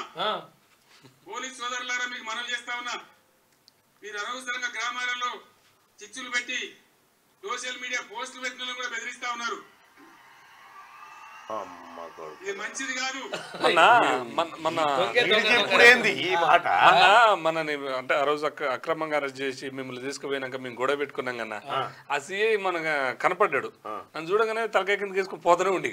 ఉన్నా, పోలీస్ సోదరులారా మీకు మనవి చేస్తా ఉన్నా, మీరు అనవసరంగా గ్రామాలలో చిచ్చులు పెట్టి సోషల్ మీడియా పోస్టులు పెట్టిన కూడా బెదిరిస్తా ఉన్నారు. ఇది మంచిది కాదు. మనని అంటే ఆ రోజు అక్రమంగా అరెస్ట్ చేసి మిమ్మల్ని తీసుకుపోయినాక మేము గొడవ పెట్టుకున్నాం కన్నా ఆ సిఐ మనకు కనపడ్డాడు. నన్ను చూడగానే తలకాయ కింద తీసుకుని పోతూనే ఉండి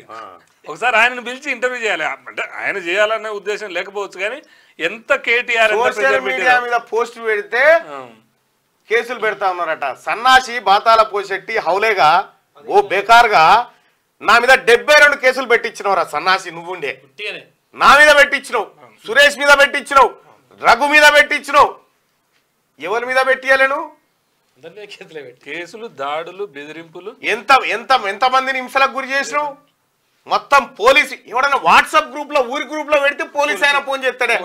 ఒకసారి ఆయనను పిలిచి ఇంటర్వ్యూ చేయాలి. అంటే ఆయన చేయాలనే ఉద్దేశం లేకపోవచ్చు కానీ ఎంత కేటీఆర్ మీద పోస్ట్ పెడితే కేసులు పెడతా ఉన్నారట. సన్నాసి బాతాల పోషెట్టి హౌలేగా ఓ బేకార్గా నా మీద 72 కేసులు పెట్టించినవరా సన్నాసి. నువ్వుండే నా మీద పెట్టించినావు, సురేష్ మీద పెట్టించినావు, రఘు మీద పెట్టించినావు. ఎవరి మీద పెట్టియలేను? కేసులు, దాడులు, బెదిరింపులు. ఎంత మందిని హింసలకు గురి చేసినావు? మొత్తం పోలీసు ఎవడన్నా వాట్సాప్ గ్రూప్ లో ఊరి గ్రూప్ లో పెడితే పోలీసు ఆయన ఫోన్ చేస్తాడే.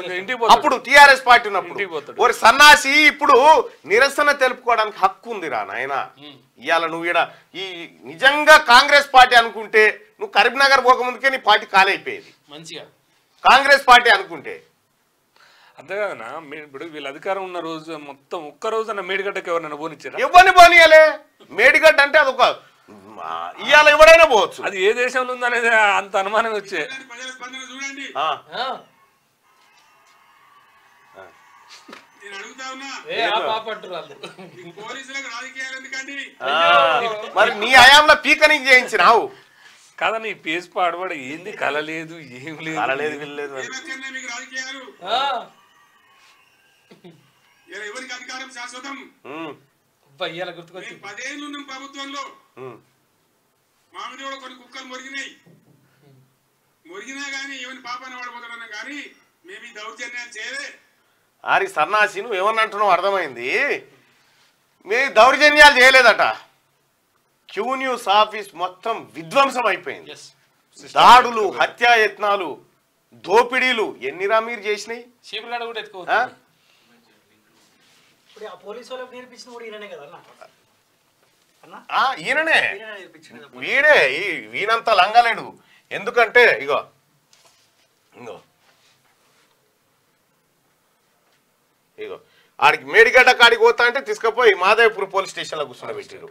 అప్పుడు టీఆర్ఎస్ పార్టీ ఉన్నప్పుడు ఒక సన్నాసి ఇప్పుడు నిరసన తెలుపుకోవడానికి హక్కు ఉందిరా నాయన. ఇవాళ నువ్వు ఈడ ఈ నిజంగా కాంగ్రెస్ పార్టీ అనుకుంటే నువ్వు కరీంనగర్ పోకముందుకే నీ పార్టీ ఖాళీ అయిపోయేది. మంచిగా కాంగ్రెస్ పార్టీ అనుకుంటే అంతే కదా. ఇప్పుడు వీళ్ళ అధికారం ఉన్న రోజు మొత్తం ఒక్క రోజు మేడిగడ్డకి ఎవరైనా పోనిచ్చారు? ఎవరిని పోనీయలే. మేడిగడ్డ అంటే అదొక ఇవాళ ఎవరైనా పోవచ్చు. అది ఏ దేశంలో ఉందనేది అంత అనుమానం వచ్చే. మరి నీ హయాంలో పీకనింగ్ చేయించినావు కాదా? నీ పేస్ పాడబడ ఏంది కలలేదు, ఏం లేదు, కలలేదు. ఎవరికి అధికారం శాశ్వతం? 10 ఏళ్ళు ఉన్నాం ప్రభుత్వంలో. మామిడి కూడా కొన్ని కుక్కలు మొరిగినా గానీ ఎవరి పాపాన పడిపోతాడన్నా గానీ మేము ఈ దౌర్జన్యాలు చేయలే. ఆరి సన్నాసి నువ్వు ఏమన్నా అంటున్నావు అర్థమైంది. మేము దౌర్జన్యాలు చేయలేదట. క్యూ న్యూస్ ఆఫీస్ మొత్తం విధ్వంసం అయిపోయింది. దాడులు, హత్యాయత్నాలు, దోపిడీలు ఎన్నిరా మీరు చేసినాయి? ఈయననే వీనంతా లంగలేడు. ఎందుకంటే ఇగో ఆడికి మేడిగడ్డ కాడికి పోతా అంటే తీసుకుపోయి మాదేవ్పూర్ పోలీస్ స్టేషన్ లో కూర్చోబెట్టారు.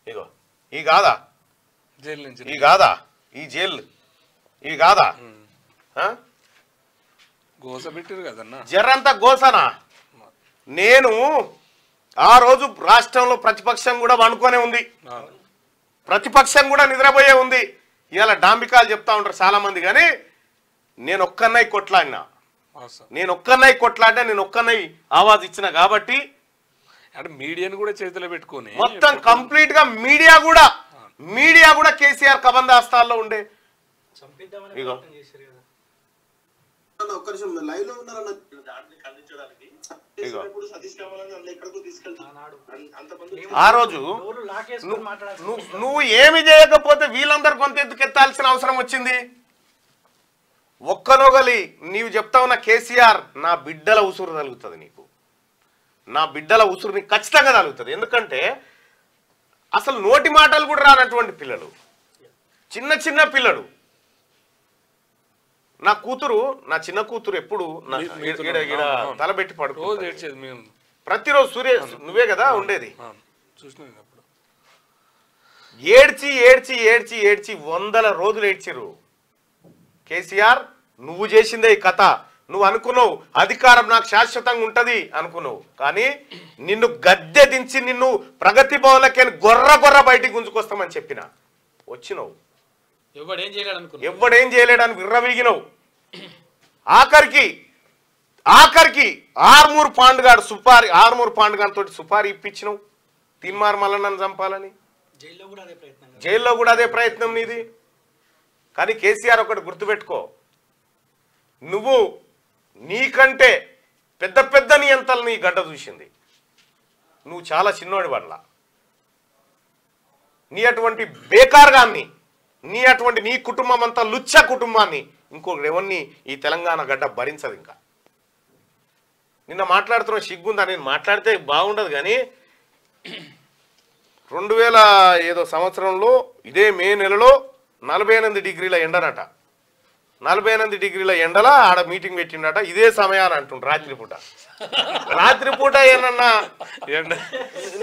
ఇగో ఈ కాదా ఈ కాదా ఈ జైలు ఈ కాదా గోస పెట్టారు కదన్నా. జర్రంతా గోసనా. నేను ఆ రోజు రాష్ట్రంలో ప్రతిపక్షం కూడా వండుకొనే ఉంది, ప్రతిపక్షం కూడా నిద్రపోయే ఉంది. ఇవాళ డాంబికాలు చెప్తా ఉంటారు చాలా మంది, కానీ నేను ఒక్కన్నై కొట్లాడినా, నేను ఒక్కన్నై ఆవాజ్ ఇచ్చిన కాబట్టి అంటే మీడియాను కూడా చేతిలో పెట్టుకొని మొత్తం కంప్లీట్ గా మీడియా కూడా కేసీఆర్ కబందాస్తాల్లో ఉండే. ఇగో ఆ రోజు నువ్వు ఏమి చేయకపోతే వీళ్ళందరూ కొంత ఎత్తుకెత్తాల్సిన అవసరం వచ్చింది. ఒక్కనొగలి నీవు చెప్తా ఉన్న కేసీఆర్ నా బిడ్డల ఉసురు తగులుతుంది, నీకు నా బిడ్డల ఉసురు నీకు ఖచ్చితంగా తగులుతుంది. ఎందుకంటే అసలు నోటి మాటలు కూడా రానటువంటి పిల్లలు, చిన్న పిల్లలు. నా చిన్న కూతురు ఎప్పుడు తలబెట్టి పడుకో ప్రతిరోజు సురేష్ నువ్వే కదా ఉండేది. ఏడ్చి 100 రోజులు ఏడ్చిరు. కేసీఆర్ నువ్వు చేసిందే ఈ కథ. నువ్వు అనుకున్నావు అధికారం నాకు శాశ్వతంగా ఉంటది అనుకున్నావు, కానీ నిన్ను గద్దె దించి నిన్ను ప్రగతి భవన్లకి గొర్ర బయటికి గుంజుకొస్తామని చెప్పిన వచ్చినావు. ఎవ్వడేం చేయలేడని విర్రవీగినవు. ఆఖరికి ఆర్మూర్ పాండుగాడు తోటి సుపారీ ఇప్పించినావు తీన్మార్ మల్లన్నను చంపాలని. జైల్లో కూడా అదే ప్రయత్నం నీది. కానీ కేసీఆర్ ఒకటి గుర్తుపెట్టుకో, నువ్వు నీకంటే పెద్ద నియంతలు నీ గడ్డ చూసింది. నువ్వు చాలా చిన్నోడి వల్ల నీ అటువంటి బేకార్గాన్ని, నీ కుటుంబం అంతా లుచ్చ కుటుంబాన్ని ఇంకొకటి ఎవరిని ఈ తెలంగాణ గడ్డ భరించదు. ఇంకా నిన్న మాట్లాడుతున్న సిగ్గుందా? నేను మాట్లాడితే బాగుండదు, కానీ 2000 ఏదో సంవత్సరంలో ఇదే మే నెలలో 48 డిగ్రీల ఎండనట. 48 డిగ్రీల ఎండల ఆడ మీటింగ్ పెట్టిండట ఇదే సమయాన్ని అంటుండ్రు రాత్రిపూట ఏమన్నా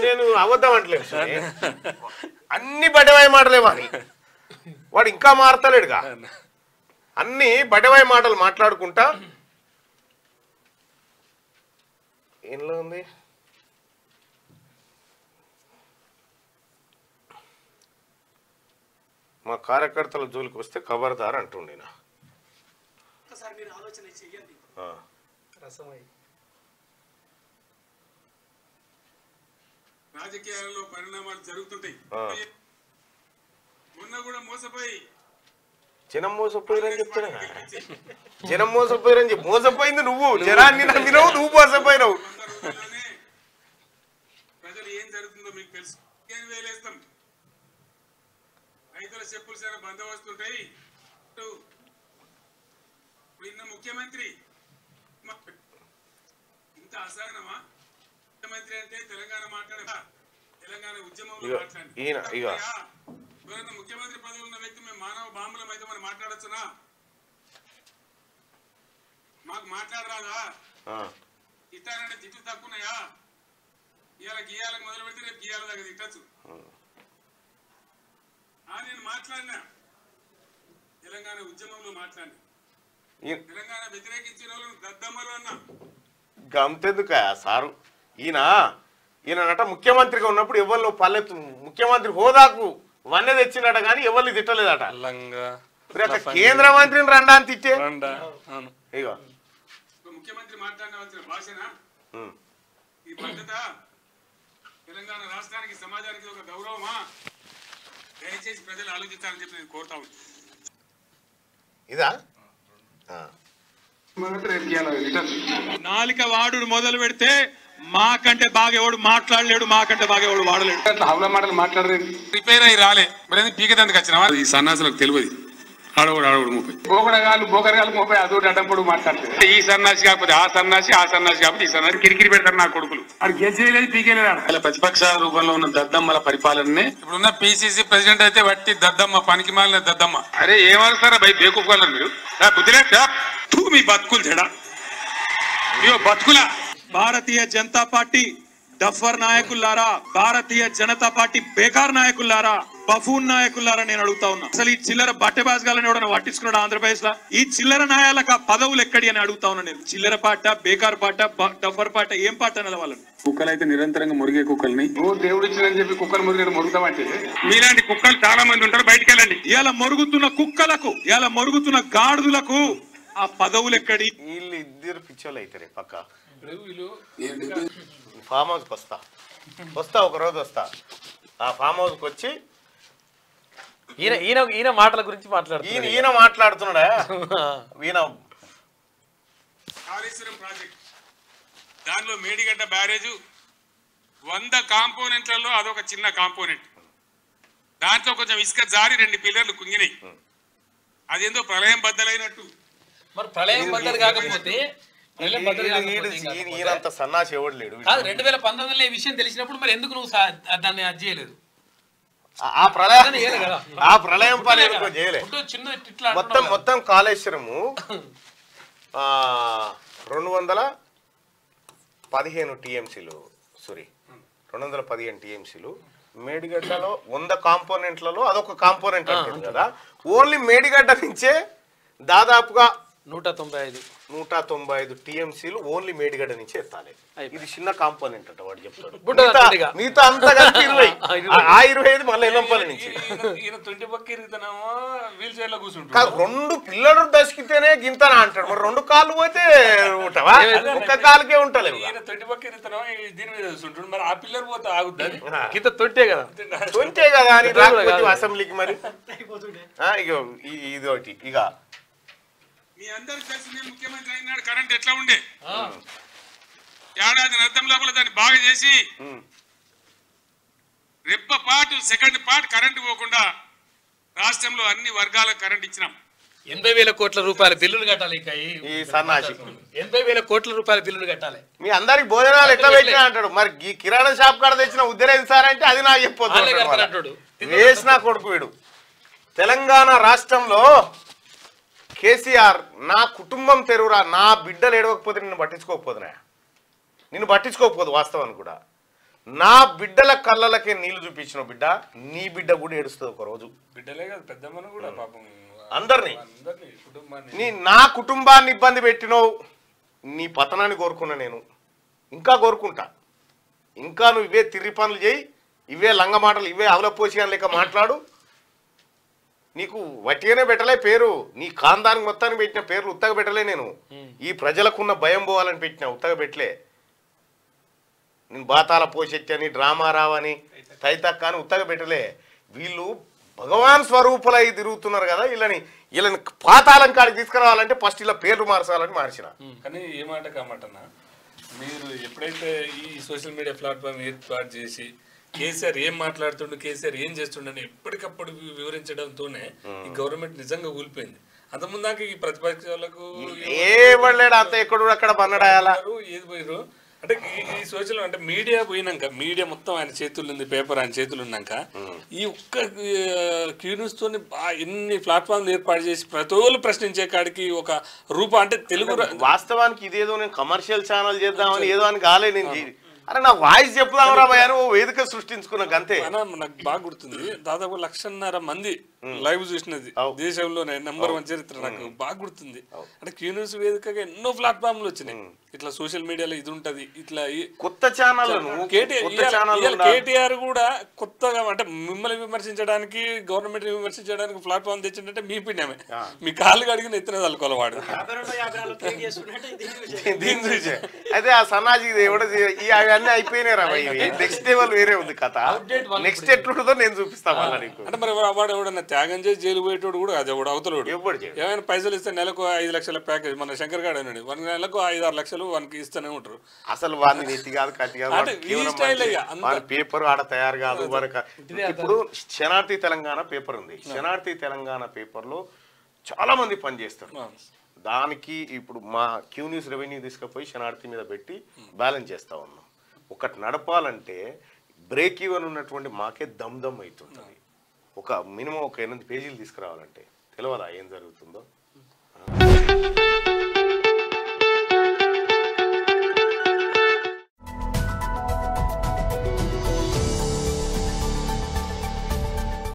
నేను అబద్ధం అంటలేదు అన్ని బడవాయి మాటలేమని వాడు ఇంకా మారతలేడుగా అన్ని బడవాయి మాటలు మాట్లాడుకుంటా ఏంలో ఉంది మా కార్యకర్తల జోలికి వస్తే ఖబర్దార్ అంటుండే నా రాజకీయాలలో పరిణామాలు జరుగుతుంటాయి మొన్న కూడా మోసపోయి జనం మోసపోయారని చెప్తున్నా జనం మోసపోయారని చెప్పి మోసపోయింది నువ్వు జనాన్ని నమ్మినావు నువ్వు మోసపోయినావు ప్రజలు ఏం జరుగుతుందో మీకు తెలుసు వేలేస్తాం రైతుల చెప్పులు చాలా బందోబస్తుంటాయి నిన్న ముఖ్యమంత్రి ఇంత అసహనమా ముఖ్యమంత్రి అంటే తెలంగాణ మాట్లాడదా తెలంగాణ ఉద్యమంలో మాట్లాడి ముఖ్యమంత్రి పదవి ఉన్న వ్యక్తి మేము మానవ బాంబులం అయితే మనం మాట్లాడచ్చునా మాకు మాట్లాడరాదా ఇట్టారంటే తిట్లు తక్కువన్నాయా ఇవాళ గీయాలకు మొదలు పెడితే రేపు గీయాల దగ్గర తిట్టచ్చు నేను మాట్లాడినా తెలంగాణ ఉద్యమంలో మాట్లాడినా తెలంగాణ వ్యతిరేకించిన వాళ్ళను దద్దమ్మలు అన్నా గంతెందుక సారు ఈయనట ముఖ్యమంత్రిగా ఉన్నప్పుడు ఎవరిలో పల్లెత్తు ముఖ్యమంత్రి హోదాకు వన్నె తెచ్చినట కానీ ఎవరిని తిట్టలేదట కేంద్ర మంత్రిని రండా అని తిట్టే ఇగో ముఖ్యమంత్రి మాట్లాడిన భాషనా ఈ పద్ధత తెలంగాణ రాష్ట్రానికి సమాజానికి ఒక గౌరవమా దయచేసి ప్రజలు ఆలోచించాలని చెప్పి నేను కోరుతా ఉన్నాను ఇదా నాలిక వాడు మొదలు పెడితే మాకంటే బాగా ఎవడు మాట్లాడలేడు మాకంటే బాగా ఎవడు వాడలేడు అట్లా హౌల మాటలు మాట్లాడలేదు రిపేర్ అయ్యి రాలే మరి పీకదందుకు వచ్చిన ఈ సన్నాసులకు తెలియదు ఆడవాడు 30 బోకరగాలు 30 అదొకటి అడ్డంపడు మాట్లాడుతుంది ఈ సన్నాసి కాకపోతే ఆ సన్నాసి కాకపోతే ఈ సన్నాసి కిరికిరి పెడతారు నా కొడుకులు అది గెలిచేయలేదు పీకేలేదు ప్రతిపక్ష రూపంలో ఉన్న దద్దమ్మల పరిపాలననే ఇప్పుడున్న పిసిసి ప్రెసిడెంట్ అయితే వట్టి దద్దమ్మ పనికి మాలిన దద్దమ్మ అరే ఏమవుతారా భయ బేకూపుకోవాలి మీరు బుద్ధిలే మీ బతుకులు చెడా ఇయో బతుకులా భారతీయ జనతా పార్టీ డఫర్ నాయకులారా భారతీయ జనతా పార్టీ బేకార్ నాయకులారా బఫూన్ నాయకులారా నేను అడుగుతా ఉన్నా అసలు ఈ చిల్లర బట్టెబాజగాలని ఎవడన్నా పట్టించుకున్నాడు ఆంధ్రప్రదేశ్ లో ఈ చిల్లర నాయాలకు పదవులు ఎక్కడి అని అడుగుతా ఉన్నా నేను చిల్లర పాట బేకార్ పాట డఫర్ పాట ఏం పాట అన్నది వాళ్ళని కుక్కలు అయితే నిరంతరంగా మురిగే కుక్కల్ని దేవుడు ఇచ్చిందని చెప్పి కుక్కలు మురిగే మురుగుతామంటే మీలాంటి కుక్కలు చాలా మంది ఉంటారు బయటికి వెళ్ళండి ఇలా మొరుగుతున్న కుక్కలకు ఇలా మొరుగుతున్న గాడిదలకు ఆ పదవులు ఎక్కడి వీళ్ళు ఇద్దరు పిచ్చోళ్ళు అవుతారే పక్క ఫామ్ హౌస్కి వస్తా ఒక రోజు వస్తా ఆ ఫామ్ హౌస్కి వచ్చి ఈయన మాటల గురించి ఈయన మాట్లాడుతున్నాడా కాళేశ్వరం ప్రాజెక్ట్ దానిలో మేడిగడ్డ బ్యారేజ్ 100 కాంపోనెంట్లలో అదొక చిన్న కాంపోనెంట్ దాంట్లో కొంచెం ఇసుక జారి 2 పిల్లర్లు కుంగినాయి అదేందో ప్రళయం బద్దలైనట్టు మరి ప్రళయం బద్దలు కాకపోతే ఈయనంత సన్నాసి ఎవడు లేడు 2019లో ఈ విషయం తెలిసినప్పుడు మరి ఎందుకు నువ్వు దాన్ని అది చేయలేదు ఆ ప్రళయం పని చేయలేదు మొత్తం కాళేశ్వరము 215 టీఎంసీలు సారీ 215 టీఎంసీలు మేడిగడ్డలో 100 కాంపోనెంట్లలో అదొక కాంపోనెంట్ అంటుంది కదా ఓన్లీ మేడిగడ్డ నుంచే దాదాపుగా 195 టీఎంసీలు ఓన్లీ మేడిగడ్డ నుంచి ఎత్తాలి ఇది చిన్న కాంపోనెంట్ అంట వాడు చెప్తాడు మిగతా అంతా కలిపి 25 మళ్ళీ ఎల్లంపల్లి నుంచి 2 పిల్లలు దశకితేనే గింతనా అంటాడు మరి 2 కాళ్ళు పోతే ఉంటావా ఒక్క కాలుకే ఉంటలేవు తొంటే కదా అని రాకపోతే అసెంబ్లీకి మరి ఇదొకటి ఇక మీ అందరికి తెలిసిందే ముఖ్యమంత్రి అయినాడు కరెంట్ ఎట్లా ఉండే ఏడాది అర్థం లోపల దాన్ని బాగా చేసి రెప్ప పాటు సెకండ్ పార్ట్ కరెంట్ పోకుండా రాష్ట్రంలో అన్ని వర్గాలకు కరెంట్ ఇచ్చినాం 80,000 కోట్ల రూపాయల బిల్లులు కట్టాలి ఇంకా ఈ సన్నాసి 80,000 కోట్ల రూపాయల బిల్లులు కట్టాలి మీ అందరికి భోజనాలు ఎట్లా పెట్టినా అంటాడు మరి ఈ కిరాణా షాప్ కాడ తెచ్చిన ఉద్దరేది సార్ అంటే అది నాకు చెప్పొద్దు వేసిన కొడుకు వీడు తెలంగాణ రాష్ట్రంలో కేసీఆర్ నా కుటుంబం తెరువురా, నా బిడ్డలు ఏడవకపోతే నిన్ను పట్టించుకోకపోదు వాస్తవాన్ని కూడా. నా బిడ్డల కళ్ళలకే నీళ్లు చూపించిన బిడ్డ, నీ బిడ్డ కూడా ఏడుస్తుంది ఒక రోజు. బిడ్డలే కాదు పెద్దమ్మను కూడా పాపం అందరినీ కుటుంబాన్ని నా కుటుంబాన్ని ఇబ్బంది పెట్టినవు, నీ పతనాన్ని కోరుకున్నా నేను, ఇంకా కోరుకుంటా. ఇంకా నువ్వు ఇవే తిర్రి పనులు చేయి, ఇవే లంగ మాటలు, ఇవే అవలపోషియాలు లెక్క మాట్లాడు. నీకు వట్టిగానే పెట్టలే పేరు, నీ ఖాందానికి మొత్తానికి పెట్టిన పేర్లు ఉత్తగా పెట్టలే నేను. ఈ ప్రజలకున్న భయం పోవాలని పెట్టిన, ఉత్తగా పెట్టలే. నేను బాతాల పోషెట్టి అని, డ్రామారావు అని, తైతక్క అని ఉత్తగా పెట్టలే. వీళ్ళు భగవాన్ స్వరూపులై తిరుగుతున్నారు కదా, వీళ్ళని పాతాళం కాడికి తీసుకురావాలంటే ఫస్ట్ ఇలా పేర్లు మార్చాలని మార్చిన. కానీ ఏ మాట కామాటన్నా, మీరు ఎప్పుడైతే ఈ సోషల్ మీడియా ప్లాట్ఫామ్ ఏర్పాటు చేసి కేసీఆర్ ఏం మాట్లాడుతుండు, కేసీఆర్ ఏం చేస్తుండని ఎప్పటికప్పుడు వివరించడంతోనే ఈ గవర్నమెంట్ నిజంగా కూలిపోయింది. అంతకుముందాక ఈ ప్రతిపక్షాలకు ఏ పడలేడు, అంత ఎక్కడ అక్కడ బన్నడాయాలా ఏది పోయారు అంటే ఈ సోషల్ అంటే మీడియా పోయినాక, మీడియా మొత్తం ఆయన చేతులు ఉంది, పేపర్ ఆయన చేతులు ఉన్నాక ఈ ఒక్క క్యూ న్యూస్ తోని ఎన్ని ప్లాట్ఫామ్లు ఏర్పాటు చేసి ప్రతి ఒక్కరు ప్రశ్నించే కాడికి ఒక రూపం అంటే తెలుగు. వాస్తవానికి ఇదేదో నేను కమర్షియల్ ఛానల్ చేద్దామని ఏదో అని కాలే. నేను అరే నా వాయిస్ చెప్పుదామరా భయ, ఓ వేదిక సృష్టించుకున్నాక అంతే. నాకు బాగా గుర్తుంది, దాదాపు 1,50,000 మంది లైవ్ చూసినది దేశంలోనే నంబర్ 1 చరిత్ర. నాకు బాగా గుర్తుంది. అంటే క్యూ న్యూస్ వేదికగా ఎన్నో ప్లాట్ఫామ్లు వచ్చినాయి. ఇట్లా సోషల్ మీడియాలో ఇది ఉంటది, ఇట్లా కొత్త ఛానల్. కేటీఆర్ కూడా కొత్తగా అంటే మిమ్మల్ని విమర్శించడానికి, గవర్నమెంట్ విమర్శించడానికి ప్లాట్ఫామ్ తెచ్చిందంటే మీ పుణ్యమే. మీ కాళ్ళు కడిగిన ఎత్తున తలుకోవాలి వాడు. దీని చూసే అయితే ఆ సన్నాజీ అవన్నీ అయిపోయినాయి రా. నెక్స్ట్ లెవెల్ వేరే ఉంది కథ. నెక్స్ట్ ఎట్లుంటుందో నేను చూపిస్తాను అంటే మరి వాడు ఎవడన్నా త్యాగం చేసి జైలు పోయేటోడు కూడా అది ఎవడు అవతలోడు. ఏమైనా పైసలు ఇస్తే నెలకు 5 లక్షల ప్యాకేజ్, మన శంకర్ గారు అన్నాడు 1 నెలకు 5-6 లక్షలు వానికి ఇస్తూనే ఉంటారు. అసలు వాడిని నెత్తి కాదు కట్టి కాదు, పేపర్ ఆడ తయారు కాదు. ఇప్పుడు శనార్థి తెలంగాణ పేపర్ ఉంది. శనార్థి తెలంగాణ పేపర్ లో చాలా మంది పనిచేస్తారు. దానికి ఇప్పుడు మా క్యూ న్యూస్ రెవెన్యూ తీసుకుపోయి శనార్థి మీద పెట్టి బ్యాలెన్స్ చేస్తా ఉన్నాం. ఒకటి నడపాలంటే బ్రేక్ ఈవెన్ ఉన్నటువంటి మాకే దమ్ అవుతుంటుంది. ఒక మినిమం ఒక 8 పేజీలు తీసుకురావాలంటే తెలియదా ఏం జరుగుతుందో.